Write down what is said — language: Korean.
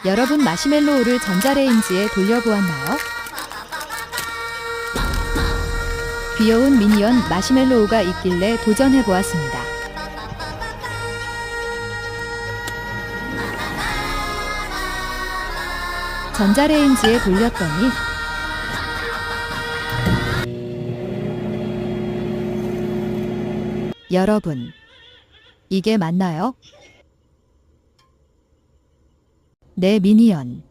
여러분 마시멜로우를 전자레인지에 돌려보았나요? 귀여운 미니언 마시멜로우가 있길래 도전해보았습니다. 전자레인지에 돌렸더니 여러분, 이게 맞나요? 내 미니언